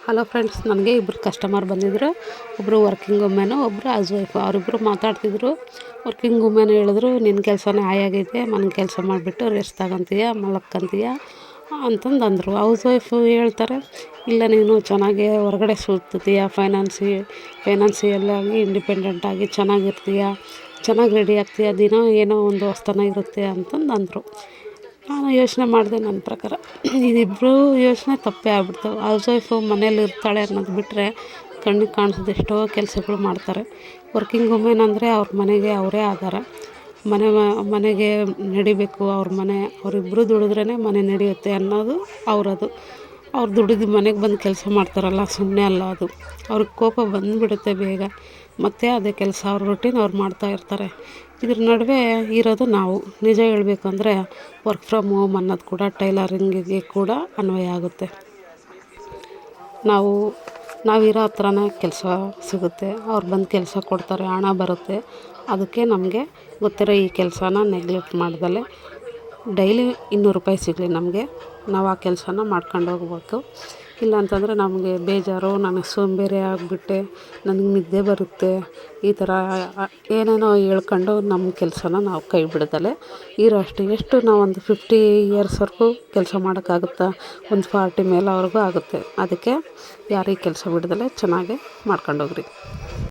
Hello friends, ನನಗೆ ಇಬ್ಬರು customer ಬಂದಿದ್ದರು. ಒಬ್ಬರು ವರ್ಕಿಂಗ್ ವುಮೆನು, ಒಬ್ಬರು ಹೌಸ್ ವೈಫು. ಅವರಿಬ್ಬರು ಮಾತಾಡ್ತಿದ್ರು. ವರ್ಕಿಂಗ್ ವುಮೆನ್ ಹೇಳಿದ್ರು, ನಿನ್ನ ಕೆಲಸನೇ ಹಾಯಾಗೈತೆ, ಮನೆ ಕೆಲಸ ಮಾಡಿಬಿಟ್ಟು ರೆಸ್ಟ್ ತಗೊತೀಯ, ಮಲಕ್ಕಂತೀಯ ಅಂತಂದು ಅಂದರು. ಹೌಸ್ ವೈಫು ಹೇಳ್ತಾರೆ, ಇಲ್ಲ ನೀನು ಚೆನ್ನಾಗಿ ಹೊರಗಡೆ ಸುತ್ತೀಯ, ಫೈನಾನ್ಸಿಯಲ್ಲಾಗಿ ಇಂಡಿಪೆಂಡೆಂಟಾಗಿ ಚೆನ್ನಾಗಿರ್ತೀಯ, ಚೆನ್ನಾಗಿ ರೆಡಿ ಆಗ್ತೀಯ, ದಿನ ಏನೋ ಒಂದು ಹೊಸ್ತನ ಇರುತ್ತೆ ಅಂತಂದು ಅಂದರು. ನಾನು ಯೋಚನೆ ಮಾಡಿದೆ, ನನ್ನ ಪ್ರಕಾರ ಇದಿಬ್ಬರು ಯೋಚನೆ ತಪ್ಪೇ ಆಗ್ಬಿಡ್ತವೆ. ಹೌಸ್ ವೈಫು ಮನೇಲಿ ಇರ್ತಾಳೆ ಅನ್ನೋದು ಬಿಟ್ಟರೆ ಕಣ್ಣಿಗೆ ಕಾಣಿಸೋದು ಎಷ್ಟೋ ಕೆಲಸಗಳು ಮಾಡ್ತಾರೆ. ವರ್ಕಿಂಗ್ ವುಮೆನ್ ಅಂದರೆ ಅವ್ರ ಮನೆಗೆ ಅವರೇ ಆಧಾರ. ಮನೆಗೆ ನಡಿಬೇಕು, ಅವರಿಬ್ಬರು ದುಡಿದ್ರೇ ಮನೆ ನಡೆಯುತ್ತೆ ಅನ್ನೋದು ಅವರದು. ಅವ್ರು ದುಡಿದು ಮನೆಗೆ ಬಂದು ಕೆಲಸ ಮಾಡ್ತಾರಲ್ಲ, ಸುಮ್ಮನೆ ಅಲ್ಲ ಅದು. ಅವ್ರಿಗೆ ಕೋಪ ಬಂದುಬಿಡುತ್ತೆ ಬೇಗ. ಮತ್ತು ಅದೇ ಕೆಲಸ ಅವ್ರ ರೊಟೀನ್ ಅವ್ರು ಮಾಡ್ತಾಯಿರ್ತಾರೆ. ಇದ್ರ ನಡುವೆ ಇರೋದು ನಾವು. ನಿಜ ಹೇಳಬೇಕು ಅಂದರೆ ವರ್ಕ್ ಫ್ರಮ್ ಹೋಮ್ ಅನ್ನೋದು ಕೂಡ ಟೈಲರಿಂಗಿಗೆ ಕೂಡ ಅನ್ವಯ ಆಗುತ್ತೆ. ನಾವಿರೋ ಹತ್ರನೇ ಕೆಲಸ ಸಿಗುತ್ತೆ, ಅವ್ರು ಬಂದು ಕೆಲಸ ಕೊಡ್ತಾರೆ, ಹಣ ಬರುತ್ತೆ. ಅದಕ್ಕೆ ನಮಗೆ ಗೊತ್ತಿರೋ ಈ ಕೆಲಸನ ನೆಗ್ಲೆಕ್ಟ್ ಮಾಡ್ದಲೆ ಡೈಲಿ 200 ರೂಪಾಯಿ ಸಿಗಲಿ ನಮಗೆ, ನಾವು ಆ ಕೆಲಸನ ಮಾಡ್ಕೊಂಡು ಹೋಗ್ಬೇಕು. ಇಲ್ಲ ಅಂತಂದರೆ ನಮಗೆ ಬೇಜಾರು, ನನಗೆ ಸೋಂಬೇರಿ ಆಗಿಬಿಟ್ಟೆ, ನನಗೆ ನಿದ್ದೆ ಬರುತ್ತೆ, ಈ ಥರ ಏನೇನೋ ಹೇಳ್ಕೊಂಡು ನಮ್ಮ ಕೆಲಸನ ನಾವು ಕೈ ಬಿಡ್ದಲೆ ಎಷ್ಟು ನಾವು ಒಂದು 50 ಇಯರ್ಸ್ವರೆಗೂ ಕೆಲಸ ಮಾಡೋಕ್ಕಾಗುತ್ತಾ? ಒಂದು 40 ಮೇಲವರೆಗೂ ಆಗುತ್ತೆ. ಅದಕ್ಕೆ ಯಾರೂ ಕೆಲಸ ಬಿಡ್ದಲೆ ಚೆನ್ನಾಗಿ ಮಾಡ್ಕೊಂಡೋಗ್ರಿ.